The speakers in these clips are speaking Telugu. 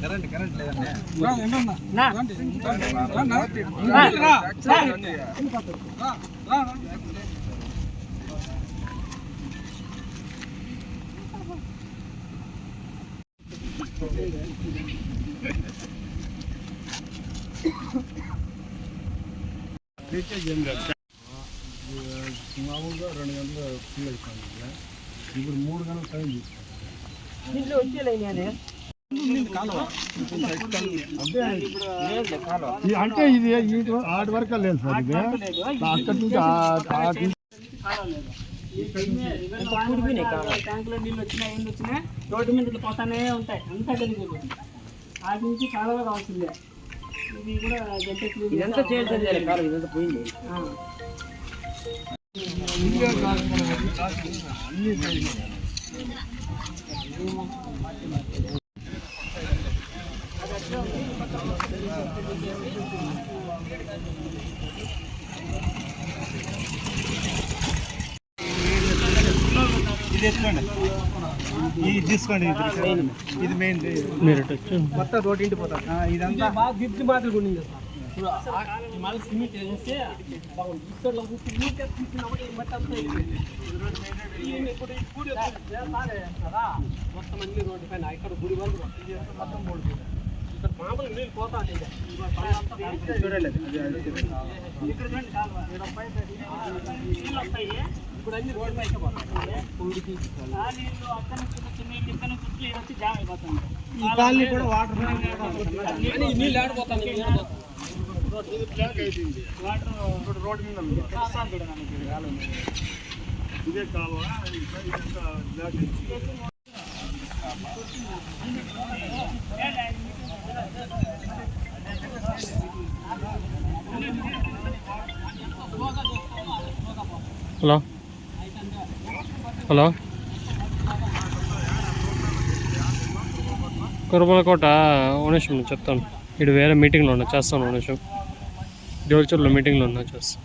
కరెంట్ లేదండి. మామూలుగా 2 గంటలు ఫుల్ అయిపోయింది. ఇప్పుడు 3 గంటలు టైం తీసుకుంటాం. అంటే ఇది ఆటి వరకు లేదు సార్. ఇది అక్కడి నుంచి ట్యాంకులో నీళ్ళు వచ్చినా ఏం వచ్చినా రోడ్డు మీద పోతానే ఉంటాయి. అంతా కలిగి ఆటి నుంచి కాలువ కావాల్సిందే. ఇది కూడా ఇదంతా చేయాల్సిందే. కాలువ ఇదంతా పోయింది. ఇది ఎత్తుకోండి, ఇది తీసుకోండి. ఇది మెయిన్ మొత్తం రోడ్ ఇంటి పోతారు. ఇదంతా బాగా గిఫ్ట్ మాత్రం ఉండింది సార్. మళ్ళీ సిమెంట్ వేస్తే మొత్తం అన్ని రోడ్డు పైన ఇక్కడ గుడి వరకు మొత్తం మూడు ఇక్కడ మామూలు నీళ్ళు పోతా చూడలేదు. ఇక్కడ నీళ్ళు వస్తాయి. ఇప్పుడు అన్ని రోడ్డు పైకి పోతాయి. నీళ్ళు అక్కడ నుంచి నీళ్ళు ఇక్కడ నుంచి వచ్చి జామ్ అయిపోతుంది. ఈ కాలనీ కూడా వాటర్ నీళ్ళు ఆడిపోతాను. రోడ్డు మీద ఇదే కాలువ. హలో హలో, కురబలకోట ఓనేషం చెప్తాను. ఇటు వేరే మీటింగ్లో ఉన్నా, చేస్తాను. ఓనేషం జోల్చూరులో మీటింగ్లో ఉన్నా, చేస్తాను.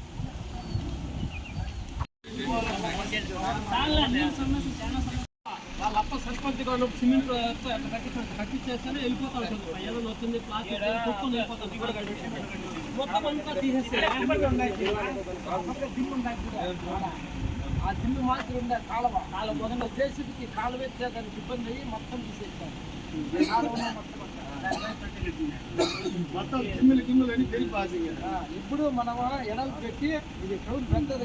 వాళ్ళ సర్పంచ్ సిమెంట్ కట్టించేస్తేనే వెళ్ళిపోతా ఉంటుంది. ఏదైనా వచ్చింది ప్లాస్టిక్ మొత్తం అంతా తీసేస్తారు. ఆ దిమ్ము మాత్రం ఉండే కాలువ మొదలు జేసీబీకి కాలువ ఎత్తే దానికి ఇబ్బంది అయ్యి మొత్తం తీసేస్తారు. ఇప్పుడు మనం ఎడలు పెట్టి ఇది పెద్దది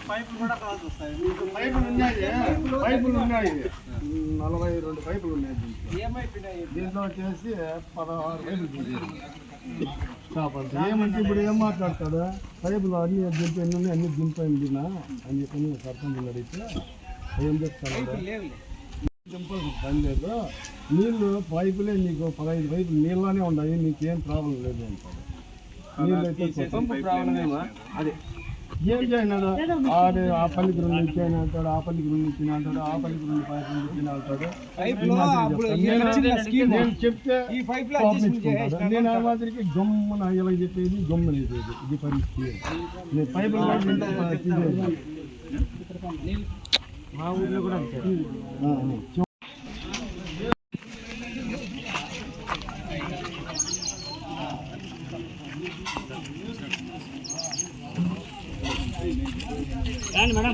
పైపులు కూడా కావాల్సి వస్తాయి. పైపులు ఉన్నాయి 42 పైపులు ఉన్నాయి. దీంట్లో వచ్చేసి 16 పైపులు. ఏమంటే ఇప్పుడు ఏం మాట్లాడతాడు? పైపులు అన్ని దింపైంది, అన్ని దింపైందినా అని చెప్పి సర్పంచ్ అడిగితే ఏం చెప్తాను? దింపాల్సిన పని లేదు. నీళ్ళు పైపులే నీకు 15 పైపులు నీళ్ళనే ఉన్నాయి, నీకేం ప్రాబ్లం లేదు అంటాడు. నీళ్ళు అయితే అదే ఏం చేయనాడు? ఆడు ఆ పల్లికి 2 ఇచ్చాయని అంటాడు, ఆ పల్లికి 2 ఇచ్చిన అంటాడు, ఆ పల్లికి 2 పైపులు ఇచ్చిన అంటాడు. నేను చెప్తే నేను ఆ మాదిరికి గమ్మున ఇలా చెప్పేది, గమ్మున అయిపోయేది. ఇది పరిస్థితి. నేను పైపులు మా ఊర్లో కూడా మేడం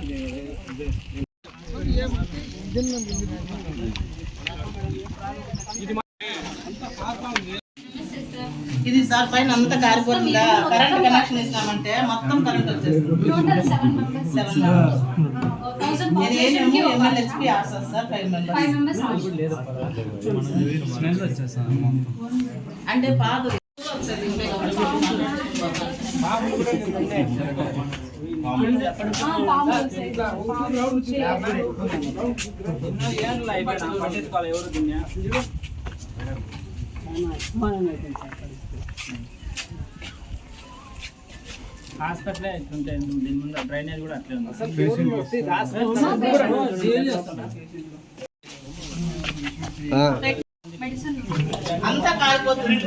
ఇది సార్ పైన అంతా కారిపోతుందా? కరెంట్ కనెక్షన్ ఇస్తామంటే మొత్తం కరెంట్ వచ్చేస్తుంది. 7 MLHP ఆర్సర్ సార్ 5 మెంబర్స్ అంటే పాత హాస్పిటల్ ఎట్లుంటే దీని ముందు డ్రైనేజ్ కూడా అట్లే ఉంది. అంతా కాలిపోతుంది.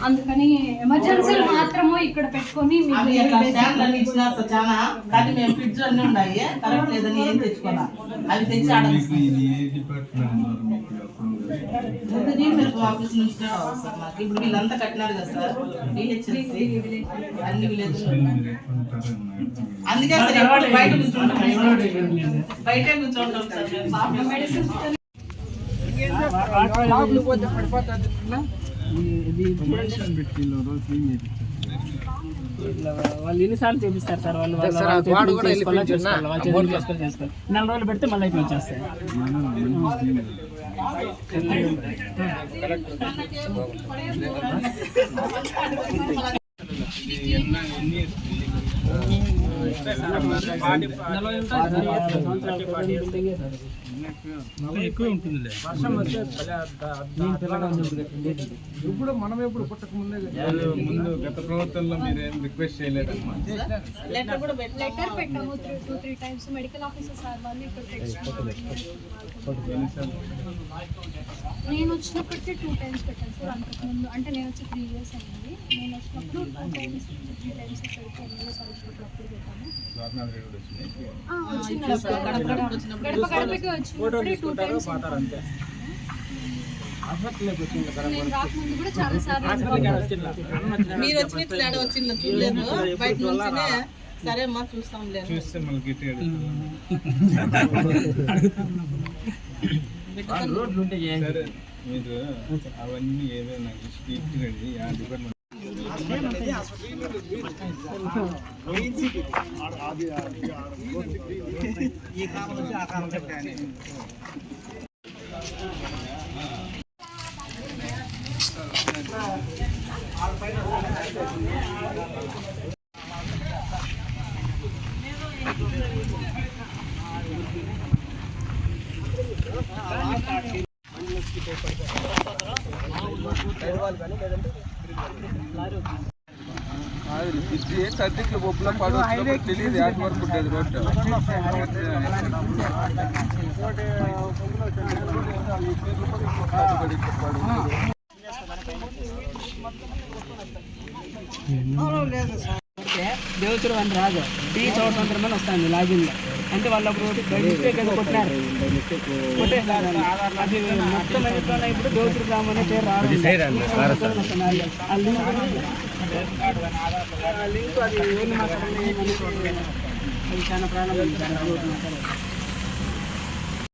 అందుకని ఎమర్జెన్సీ మాత్రము ఇక్కడ పెట్టుకొని అవి అట్లా స్టాండ్లు అన్ని ఇచ్చినా చాలా, కానీ మేము ఫ్రిడ్జ్ అన్నీ ఉన్నాయి, కరెంట్ లేదని ఏం తెచ్చుకున్నా, అవి తెచ్చి ఆఫీస్ నుంచి రావాలి సార్ మాకు. ఇప్పుడు వీళ్ళంతా కట్టినారు కదా సార్, డిహెచ్ఎల్సీ అన్ని విలేజ్. అందుకే సార్ ఎప్పుడు బయట కూర్చుంటాం, బయటే కూర్చుంటాం సార్ మేము. మెడిసిన్స్ వాళ్ళు ఎన్నిసార్లు చేపిస్తారు సార్, వాళ్ళు చేసుకోవాలి. 4 రోజులు పెడితే మళ్ళీ అయిపోయి వచ్చేస్తాయి. ఎక్కువ ఉంటుంది. వర్షం వస్తే ఇప్పుడు మనం ఎప్పుడు పుట్టక ముందు గత ప్రభుత్వంలో మీరేం రిక్వెస్ట్ చేయలేదమ్మా? లెటర్ కూడా లెటర్ పెట్టాము 2-3 టైమ్స్. మెడికల్ ఆఫీసర్ సార్ వాళ్ళు ఇక్కడ నేను వచ్చినప్పటికీ 2 టైమ్స్ పెట్టాను సార్. అంతకుముందు అంటే నేను వచ్చి 3 years అయింది. నేను వచ్చినప్పుడు 2 టైమ్స్ 3 టైమ్స్ ఇక్కడికి ఎమ్మెల్యే సార్ వచ్చినప్పుడు అప్పుడు పెట్టాము. గడప గడపకి వచ్చినప్పుడు 2 టైమ్స్. నేను రాకముందు కూడా చాలా సార్లు మీరు వచ్చినట్లు ఆడ వచ్చింది చూడలేదు, బయట నుంచినే సరే అమ్మా చూస్తాం లేదు చూస్తే మళ్ళీ గట్టిగా సరే మీరు అవన్నీ ఏదైనా స్ట్రీట్ రెడీ ఆ డిపార్ట్మెంట్ సర్దిట్లు ఒప్పున పడు తెలియదు యాడ్ వరకు ఉంటుంది రోడ్డు. దేవచూరు అని రాదు, టీ చౌటంతరమని వస్తుంది లాగిన్ లో. అంటే వాళ్ళు అప్పుడు మిస్టేక్ ఏదో కొట్టినారు, అది మొత్తం అయిపోయినా ఇప్పుడు దేవచూరు గ్రామం అనే పేరు రాదు. ఆ లింక్ అది ఎవరిని మాట్లాడాలి, అది చాలా ప్రాణం.